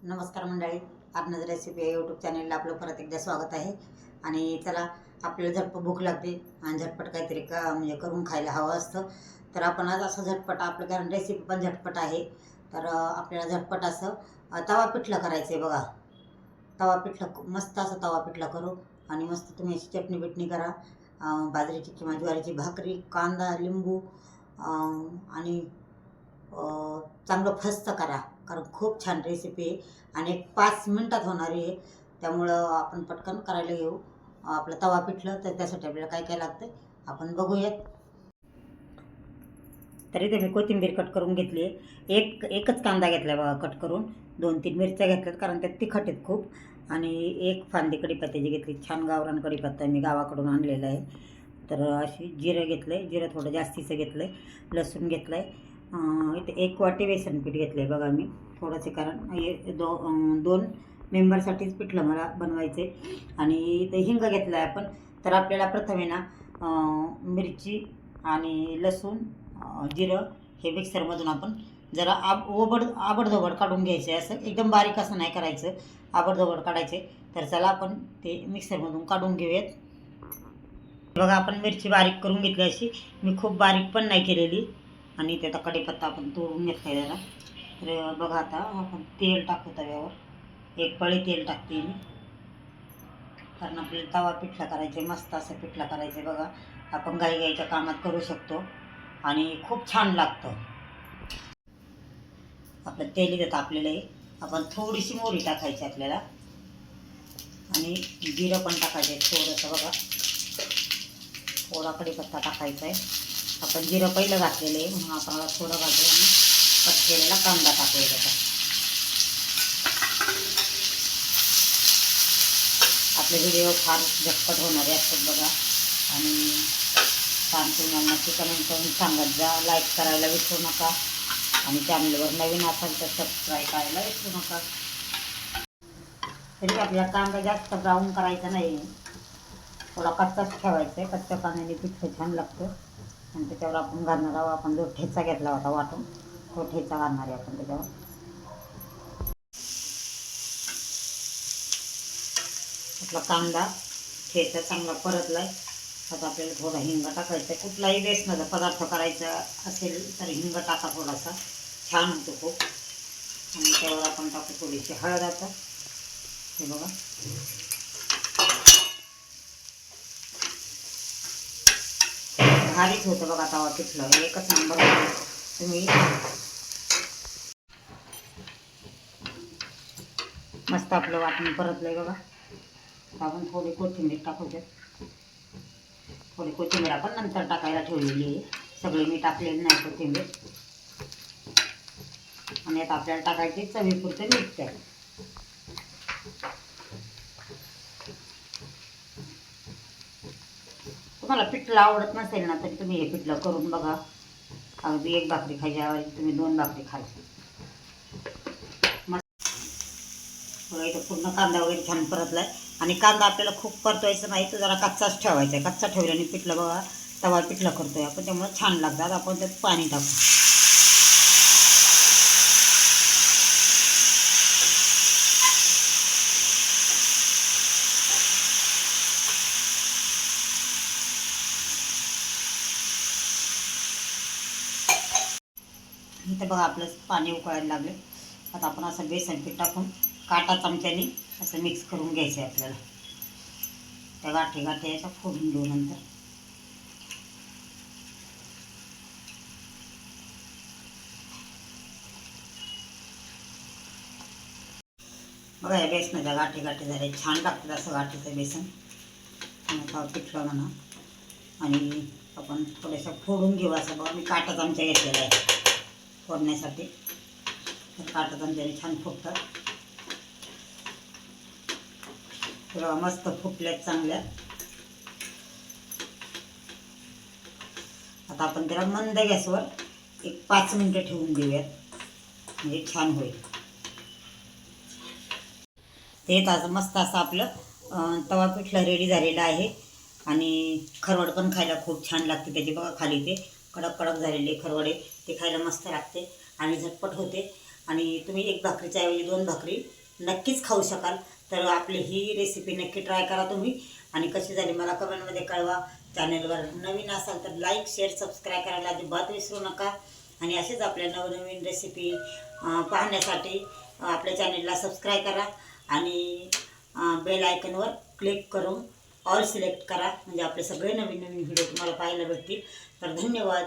नमस्कार मंडळी, आपणाज रेसिपी या यूट्यूब चॅनलला आपलं परत एकदा स्वागत आहे. आणि चला, आपल्याला झटपट भूक लागते आणि झटपट काहीतरी म्हणजे करून खायला हवं असतं. तर आपण आज असं झटपट आपलं, कारण रेसिपी पण झटपट आहे, तर आपल्याला झटपट असं तवा पिठलं करायचं आहे बघा. तवा पिठलं मस्त असं तवा पिठलं करू आणि मस्त तुम्ही अशी चटणी बिटणी करा. बाजरीची किंवा ज्वारीची भाकरी, कांदा, लिंबू आणि चांगलं फस्त करा, कारण खूप छान रेसिपी आहे आणि 5 मिनटात होणारी आहे. त्यामुळं आपण पटकन करायला घेऊ आपलं तवा पिठलं. तर त्यासाठी आपल्याला काय काय लागतं आपण बघूयात. तरी ते मी कोथिंबीर कट करून घेतली आहे. एकच कांदा घेतला बघा कट करून. 2-3 मिरच्या घेतल्यात, कारण त्यात तिखट आहेत खूप. आणि एक फांदी कढीपत्त्याची घेतली, छान गावरान कढीपत्ता मी गावाकडून आणलेला आहे. तर अशी जिरं घेतलं आहे, जिरं थोडं जास्तीचं घेतलं आहे. लसूण घेतलं आहे. इथे 1 वाटी बेसन पीठ घेतलं आहे बघा मी थोडंसे, कारण 2 मेंबरसाठीच पिठलं मला बनवायचं आहे. आणि इथे हिंग घेतलं आहे आपण. तर आपल्याला प्रथमे ना मिरची आणि लसूण, जिरं हे मिक्सरमधून आपण जरा आबडधोबड काढून घ्यायचे. असं एकदम बारीक असं नाही करायचं, आबडधोबड काढायचे. तर चला आपण ते मिक्सरमधून काढून घेऊयात. बघा, आपण मिरची बारीक करून घेतली अशी, मी खूप बारीक पण नाही केलेली. आणि त्याचा कढीपत्ता आपण तोडून घेतला आहे जरा. तर बघा, आता आपण तेल टाकू तव्यावर. 1 पळी तेल टाकते मी, कारण आपल्याला तवा पिठला करायचे, मस्त असं पिठला करायचं बघा. आपण घाईच्या कामात करू शकतो आणि खूप छान लागतं. आपलं तेल इथं तापलेलं आहे. आपण थोडीशी मोहरी टाकायची आपल्याला आणि जिरं पण टाकायचं आहे थोडंसं बघा. थोडा कढीपत्ता टाकायचा आहे. आपण जिरं पहिलं घातलेलं आहे म्हणून आपल्याला थोडं घालतो आणि कट केलेला कांदा टाकूया त्याचा. आपले व्हिडिओ फार झटपट होणारे असतात बघा. आणि छान तुम्हाला नक्की कमेंट करून सांगत जा. लाईक करायला विसरू नका आणि चॅनलवर नवीन असाल तर सबस्क्राईब करायला विसरू नका. तरी आपल्याला कांदा जास्त ब्राऊन करायचा नाही, थोडा कच्चाच ठेवायचा आहे. कच्च्या कांद्याने पिठलं छान लागतं. आणि त्याच्यावर आपण घालणार आहोत, आपण जो ठेचा घेतला होता वाटून, तो ठेचा घालणार आहे आपण त्याच्यावर. आपला कांदा ठेचा चांगला परतला आहे. आता आपल्याला थोडा हिंग टाकायचा आहे. कुठलाही बेसनाचा पदार्थ करायचा असेल तर हिंग टाका, थोडासा छान होतो खूप. आणि त्यावर आपण टाकू थोडीशी हळद. आता हे बघा, भारीच होतं बघा तवा पिठलं, एकच नंबर. तुम्ही मस्त आपलं वाटण परतलं आहे बघा. आपण थोडी कोथिंबीर टाकूया. थोडी कोथिंबीर आपण नंतर टाकायला ठेवलेली आहे, सगळे मी टाकलेली नाही कोथिंबीर. आणि आता आपल्याला टाकायची चवीपुरतं मीठ. तुम्हाला पिठलं आवडत नसेल ना तरी तुम्ही हे पिठलं करून बघा. अगदी 1 भाकरी खायच्या तुम्ही 2 भाकरी खायची. बघा, इथं पूर्ण कांदा वगैरे छान परतला आहे. आणि कांदा आपल्याला खूप परतवायचा नाही, तर जरा कच्चाच ठेवायचा आहे. कच्चा ठेवल्याने पिठलं बघा, तवा पिठलं करतोय आपण, त्यामुळे छान लागतात. आपण त्यात पाणी टाकू. इथं बघा आपलं पाणी उकळायला लागले. आता आपण असं बेसन पीठ टाकून काटा चमच्याने असं मिक्स करून घ्यायचं आहे आपल्याला. त्या गाठी याचा फोडून घेऊ नंतर. बघा, या बेसनाच्या गाठी झाले, छान लागतात असं गाठीचं बेसन. आता पिठलं म्हणा. आणि आपण थोडंसं फोडून घेऊ असं बघा. मी काटा चमचा घेतलेला आहे फोडण्यासाठी, तर काटा चमच्याने छान फुटतात. थोडं मस्त फुटल्यात चांगल्या. आता आपण त्याला मंद गॅसवर 5 मिनटं ठेवून देऊयात, म्हणजे छान होईल. ते असं मस्त असं आपलं तवा पिठलं रेडी झालेलं आहे. आणि खरवड पण खायला खूप छान लागते त्याची बघा. खाली ते कडक कडक झालेले खरवडे, ते खायला मस्त लागते आणि झटपट होते. आणि तुम्ही एक भाकरीच्या ऐवजी 2 भाकरी नक्कीच खाऊ शकाल. तर आपली ही रेसिपी नक्की ट्राय करा तुम्ही आणि कशी झाली मला कमेंटमध्ये कळवा. चॅनलवर नवीन असाल तर लाईक शेअर सबस्क्राईब करायला अजिबात विसरू नका. आणि असेच आपल्या नवनवीन रेसिपी पाहण्यासाठी आपल्या चॅनलला सबस्क्राईब करा आणि बेल आयकनवर क्लिक करून ऑल सिलेक्ट करा, म्हणजे आपले सगळे नवीन नवीन व्हिडिओ तुम्हाला पाहायला भेटतील. तर धन्यवाद.